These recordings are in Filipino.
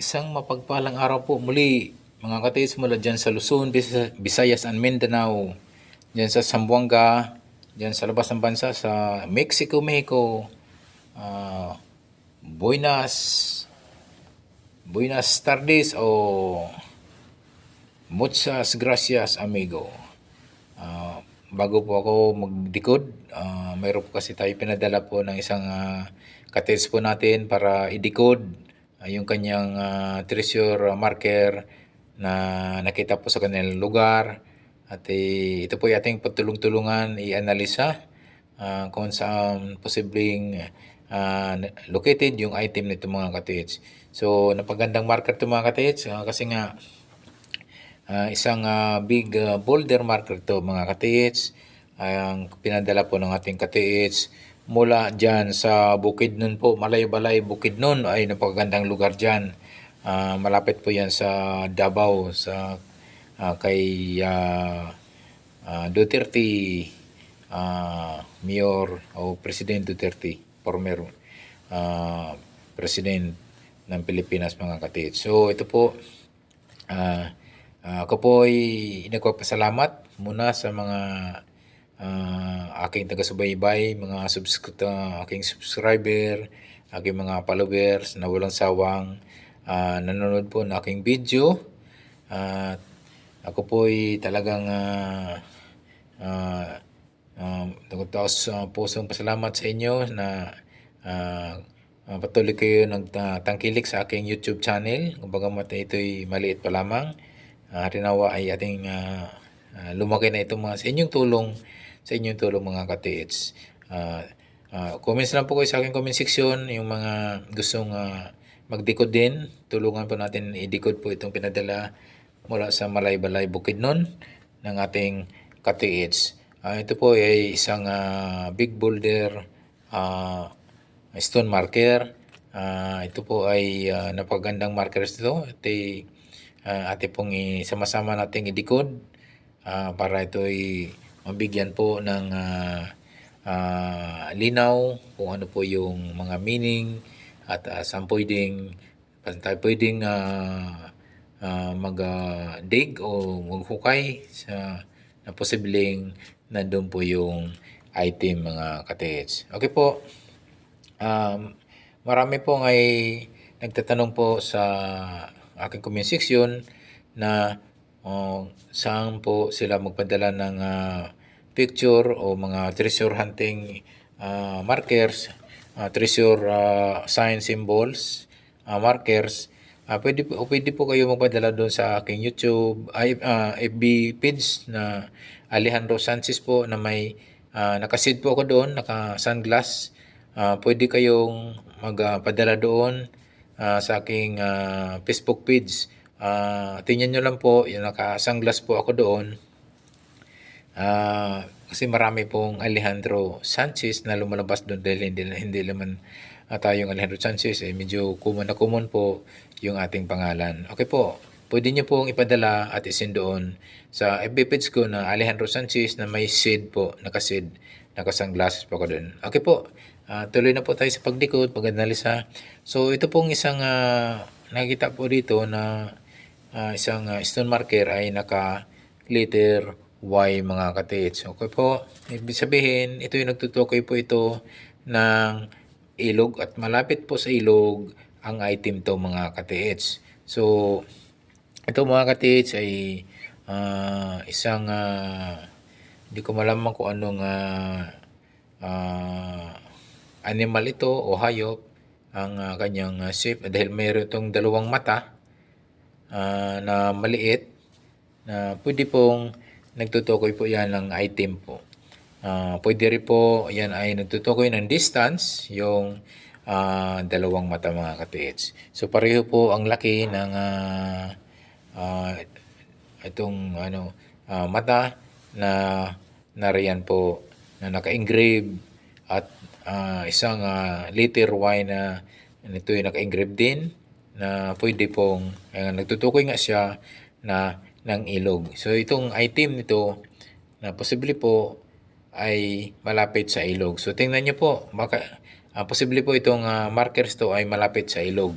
Isang mapagpalang araw po muli mga katiis mula dyan sa Luzon, Visayas and Mindanao, dyan sa Zamboanga, dyan sa labas ng bansa sa Mexico, ah, Buenas, Buenas tardes o muchas gracias amigo. Bago po ako magdikod, mayroon po kasi tayo pinadala po ng isang katiis po natin para idikod yung kanyang treasure marker na nakita po sa kanilang lugar. At ito po yung ating patulong-tulungan i-analisa kung saan posibleng located yung item nito mga katiits. So, napagandang marker ito mga katiits kasi nga isang big boulder marker to mga katiits. Ang pinadala po ng ating katiits mula dyan sa Bukidnon po, Malay-Balay, Bukidnon ay napakagandang lugar dyan. Malapit po yan sa Davao, sa kay Duterte, Mayor o President Duterte, former President ng Pilipinas mga katiits. So ito po, ako po ay nagpapasalamat muna sa mga aking taga-subaybay, mga aking subscriber, aking mga followers na walang sawang nanonood po ng aking video. Ako po ay talagang taos pusong pasalamat sa inyo na patuloy kayo nagtangkilik sa aking YouTube channel. Kumbaga ito'y maliit pa lamang. Rinawa ay ating lumaki na itong sa inyong tulong mga katiits. Comments lang po kayo sa aking comment section yung mga gustong magdikod din. Tulungan po natin idikod po itong pinadala mula sa Malay-Balay, Bukidnon ng ating katiits. Ito po ay isang big boulder stone marker. Ito po ay napagandang markers ito. Ate pong sama-sama nating idikod para ito ay mabigyan po ng linaw kung ano po yung mga meaning at saan pwedeng mag-dig o maghukay sa na posibleng nandun po yung item mga katiits. Okay po. Marami po ay nagtatanong po sa aking comment section na saan po sila magpadala ng picture o mga treasure hunting markers, treasure sign symbols, markers. Pwede po kayo magpadala doon sa aking YouTube, FB page na Alejandro Sanchez po na may nakasid po ako doon, naka-sunglass. Pwede kayong magpadala doon sa aking Facebook page. Tingnan nyo lang po, yung naka-sunglass po ako doon. Kasi marami pong Alejandro Sanchez na lumalabas doon dahil hindi naman tayong Alejandro Sanchez. Medyo common po yung ating pangalan. Okay po, pwede nyo pong ipadala at isin doon sa FB page ko na Alejandro Sanchez na may seed po, naka-sunglasses po ako doon. Okay po, tuloy na po tayo sa pagdikod, pag-analisa. So ito pong isang nakita po dito na isang stone marker ay naka-letter Y mga katiits. Okay po, ibig sabihin, ito yung nagtutukoy po ito ng ilog at malapit po sa ilog ang item to mga katiits. So, ito mga katiits ay isang hindi ko malaman kung anong animal ito o hayop ang kanyang shape dahil mayroon itong dalawang mata na maliit na pwede pong nagtutukoy po yan ng item po. Pwede rin po yan ay nagtutukoy ng distance yung dalawang mata mga katiits. So pareho po ang laki ng itong mata na nariyan po na naka-engrave at isang letter Y na ito yung naka-engrave din na pwede pong nagtutukoy nga siya na ng ilog. So itong item nito na posible po ay malapit sa ilog. So tingnan niyo po, posible po itong markers to ay malapit sa ilog.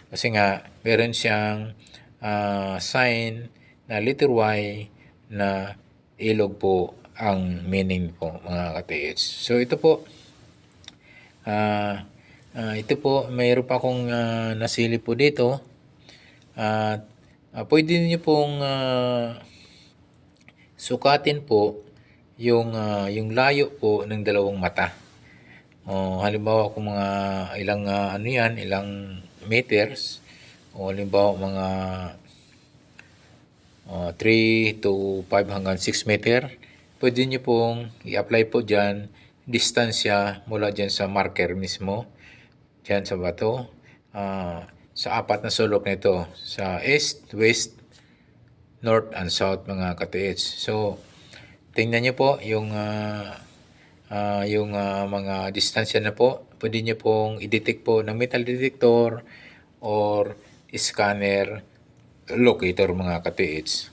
Kasi nga, meron siyang sign na letter Y na ilog po ang meaning po mga ka-TH. So ito po, ito po, mayroon pa akong nasili po dito. At pwede niyo pong sukatin po yung layo po ng dalawang mata. Halimbawa kung mga ilang ilang meters, o halimbawa mga 3 to 5 hanggang 6 meter, pwede nyo pong i-apply po dyan distansya mula dyan sa marker mismo, dyan sa bato, sa apat na sulok nito, sa east, west, north, and south mga ka-TH. So, tingnan nyo po yung mga distansya na po. Pwede nyo pong i-detect po ng metal detector or scanner locator mga ka-TH.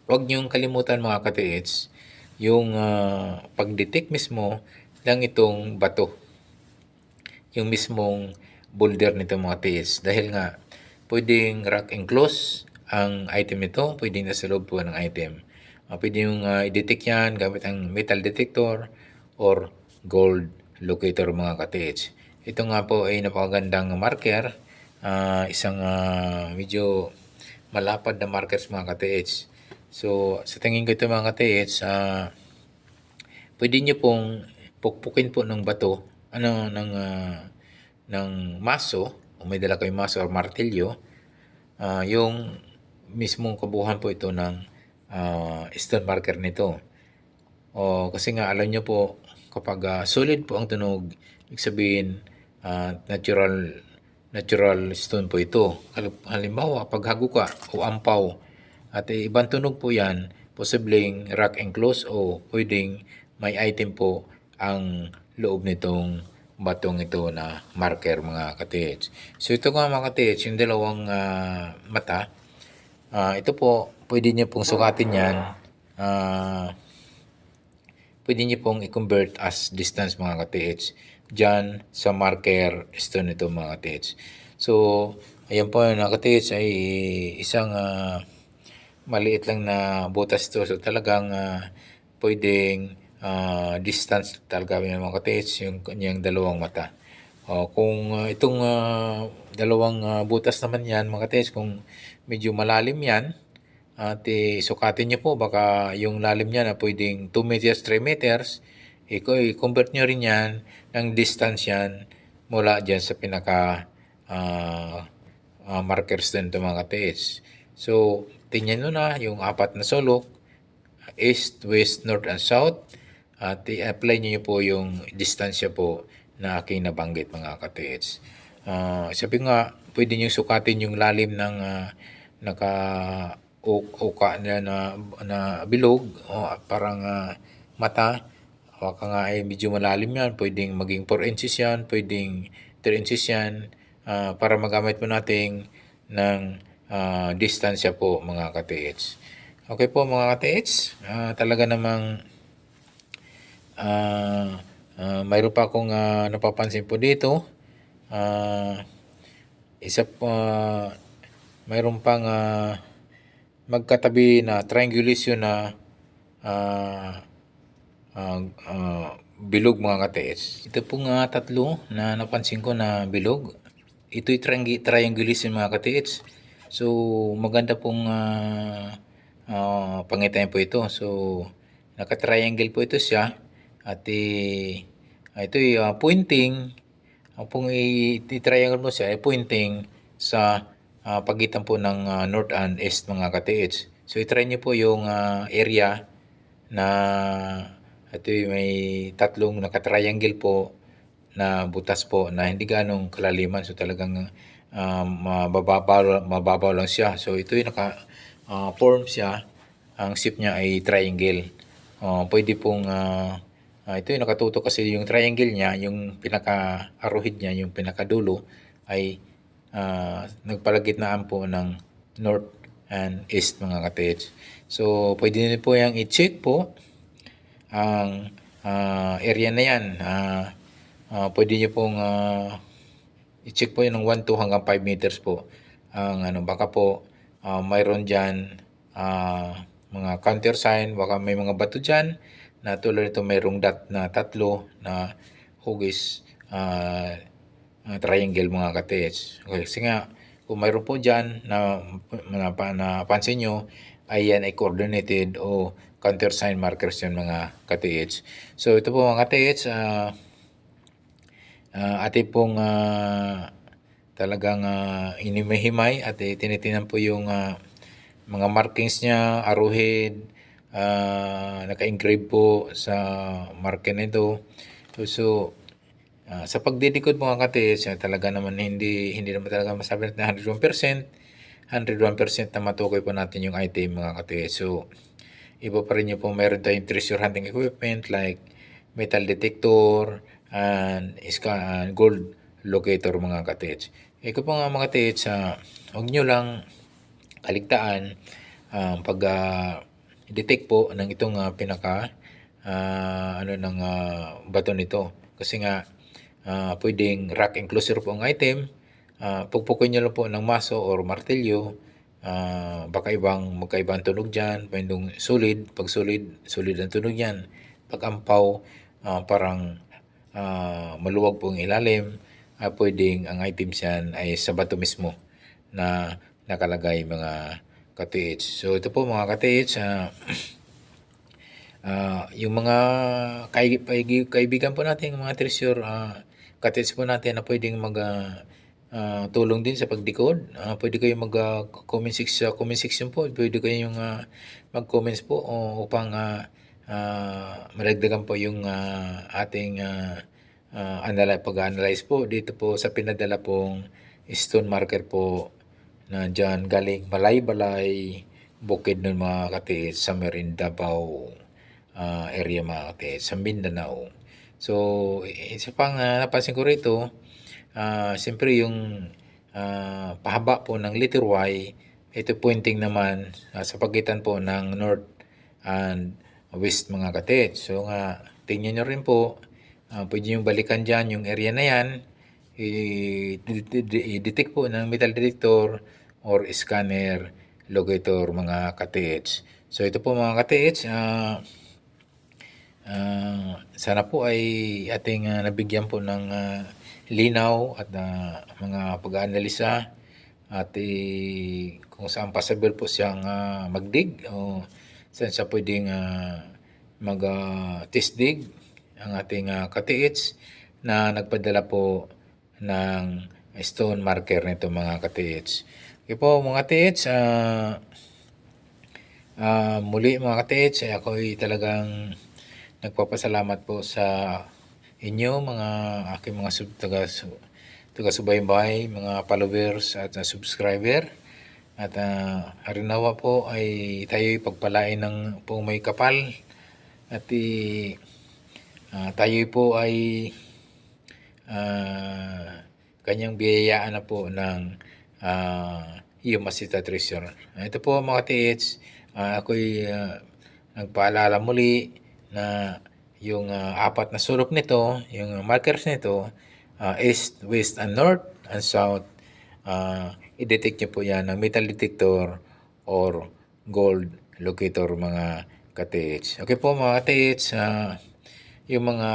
Huwag niyong kalimutan mga ka-TH yung pag-detect mismo ng itong bato. Yung mismong boulder nito mga TH. Dahil nga, pwedeng rock enclose ang item nito. Pwedeng nasa loob po ng item. Pwede yung i-detect yan gamit ang metal detector or gold locator mga ka-TH. Ito nga po ay napakagandang marker. Isang medyo malapad na markers mga ka-TH. So, sa tingin ko ito mga ka-TH, pwede nyo pong pukpukin po ng bato, ng maso, o may dala kayong maso or martilyo, yung mismong kabuuan po ito ng stone marker nito. Kasi nga alam nyo po, kapag solid po ang tunog, ibig sabihin natural stone po ito. Halimbawa, pag haguka o ampaw, at ibang tunog po yan, posibleng rock enclosed o pwedeng may item po ang loob nitong batong ito na marker mga ka-TH. So ito nga mga ka-TH, yung dalawang mata, ito po, pwede nyo pong sukatin yan. Pwede nyo pong i-convert as distance mga ka-TH dyan sa marker stone nito mga ka-TH. So, ayan po mga ka-TH ay isang maliit lang na butas ito. So talagang pwedeng distance talaga yung mga ka-TH yung kanyang dalawang mata. Kung itong dalawang butas naman yan mga ka-TH, kung medyo malalim yan, at sukatin nyo po, baka yung lalim niya na pwedeng 2 meters, 3 meters, i-convert nyo rin yan ng distance yan mula dyan sa pinaka markers din ito mga ka-TH. So, tingnan nyo na yung apat na sulok, east, west, north, and south, at i-apply nyo po yung distansya po na aking nabanggit mga ka-TH. Sabi nga, pwede nyo sukatin yung lalim ng uka na bilog o parang mata. Baka nga ay medyo malalim yan, pwedeng maging 4 inches yan, pwedeng 3 inches yan, para magamit po natin ng distansya po mga ka-TH. Okay po mga ka-TH, talaga namang mayroon pa akong napapansin po dito. Mayroon pang magkatabi na triangulation na bilog mga ka-TH. Ito pong tatlo na napansin ko na bilog. Ito'y triangulation mga ka-TH. So, maganda pong pangitain po ito. So, naka-triangle po ito siya. At ito'y pointing. Kung i-triangle mo siya, ay pointing sa pagitan po ng north and east mga ka-TH. So, i-try nyo po yung area na ito may tatlong naka-triangle po na butas po na hindi ganong kalaliman. So, talagang mababaw lang siya. So, ito yung naka-form siya. Ang shape niya ay triangle. Pwede pong ito yung nakatutok kasi yung triangle niya, yung pinaka-arrowhead niya, yung pinakadulo ay nagpalagitnaan po ng north and east mga ka-TH. So, pwede nyo po yung i-check po ang area na yan. Pwede nyo pong i-check po yun ng 1 to hanggang 5 meters po. Ang ano, baka po mayroon dyan mga counter sign, baka may mga bato dyan na tulad nito mayroong dot na tatlo na hugis triangle mga ka-TH. Okay, kasi nga, kung mayroon po dyan napansin nyo, ay yan ay coordinated o countersign markers yun mga ka-TH. So ito po mga ka-TH, atin pong talagang inimihimay at tinitinan po yung mga markings niya, arrowhead, naka-engrave po sa marker nito. So sa pagdidikod mga ka-TH, talaga naman hindi naman talaga masabi natin 101%, 101% na matukoy po natin yung item mga ka-TH. So iba pa rin yung po meron tayong treasure hunting equipment like metal detector and gold locator mga ka-TH. Ito po nga mga ka-TH, huwag nyo lang kaligtaan pag detect po ng itong pinaka ng bato nito. Kasi nga pwedeng rock enclosure po ang item. Pugpukin nyo lang po ng maso or martilyo. Baka magkaibang tunog dyan. Pwedeng solid. Pag solid ang tunog yan. Pag ampaw, parang maluwag po ang ilalim. Pwedeng ang items yan ay sa bato mismo na nakalagay mga ka-TH. So ito po mga ka-TH, yung mga kaibigan po natin, mga treasure, ka-TH po natin na pwedeng tulong din sa pagdikod. Pwede kayong mag-comment section po. Pwede kayong mag-comments po upang malagdagan po yung ating pag-analyze po dito po sa pinadala pong stone marker po na dyan galing Balay-Balay, Bukid ng mga ka-TH, somewhere in Davao area mga ka-TH, sa Mindanao. So, isa pang napansin ko rito, siyempre yung pahaba po ng letter Y, ito pointing naman sa pagitan po ng north and west mga ka-TH. So nga, tingnan nyo rin po, pwede nyo balikan dyan yung area na yan, i-detect po ng metal detector or scanner locator mga ka-TH. So ito po mga ka-TH, sana po ay ating nabigyan po ng linaw at mga pag-aanalisa at kung saan possible po siyang magdig o saan siya pwedeng mag-test dig ang ating ka-TH na nagpadala po ng stone marker nito mga ka-TH. Okay po mga TH, muli mga ka-TH, ako'y talagang nagpapasalamat po sa inyo mga aking mga taga-subaybay, mga followers at subscriber. At harinawa po ay tayo'y pagpalain ng pong may kapal at tayo po ay kanyang biyayaan na po ng Masita Treasure. Ito po mga TH, ako'y nagpaalala muli na yung apat na sulok nito, yung markers nito, east, west, and north, and south, i-detect nyo po yan ng metal detector or gold locator mga ka-TH. Okay po mga ka-TH, yung mga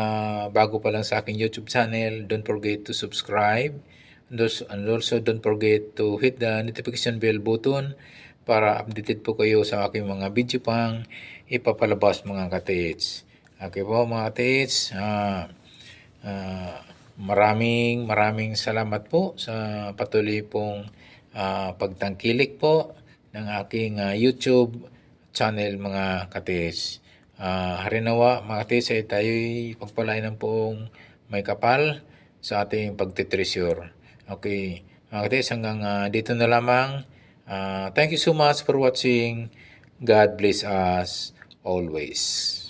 bago pa lang sa aking YouTube channel, don't forget to subscribe. And also don't forget to hit the notification bell button para updated po kayo sa aking mga video pang ipapalabas mga ka-TH. Okay po mga ka-TH, maraming salamat po sa patuloy pong pagtangkilik po ng aking YouTube channel mga ka-TH. Harinawa mga ka-TH ay tayo'y pagpalain ng poong may kapal sa ating pagtitreasure. Okay, mga ka-TH, hanggang dito na lamang. Thank you so much for watching. God bless us always.